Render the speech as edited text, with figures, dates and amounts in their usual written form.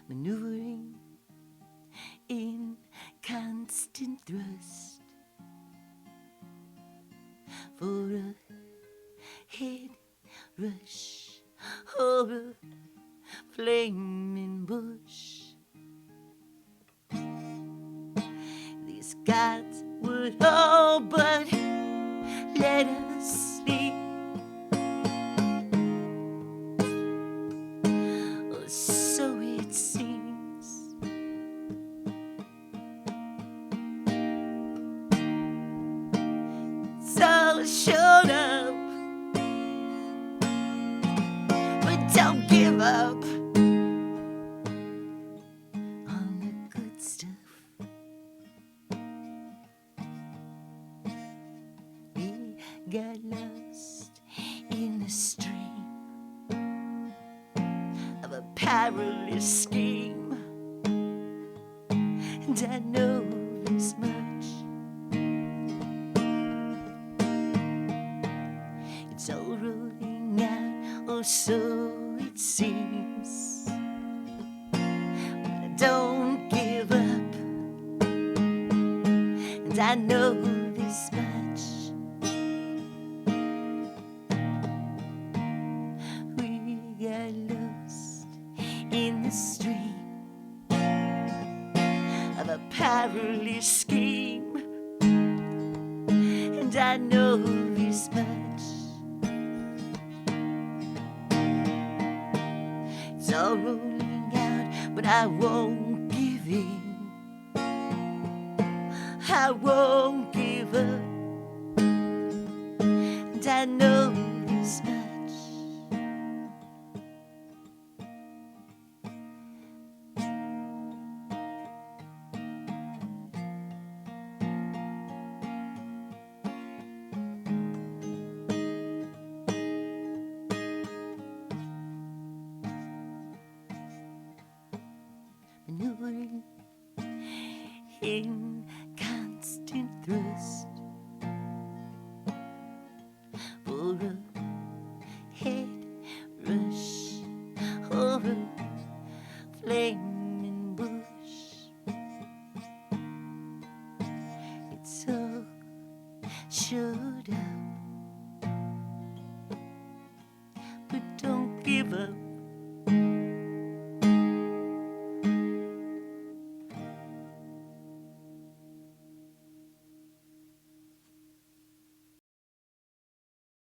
maneuvering in constant thrust for a head rush or a flaming bush. These gods would all but let us sleep, or so it seems. It's all showed up, but don't give up on the good stuff. We got lost in the stream of a perilous scheme, and I know this much: it's all rolling out, or so it seems. But I don't give up, and I know this much: we got lost in the stream of a perilous scheme, and I know this much: it's all rolling out, but I won't give in. I won't give up, and I know this much: maneuvering in constant thrust for a head rush or a flaming bush. It's all showed up, but don't give up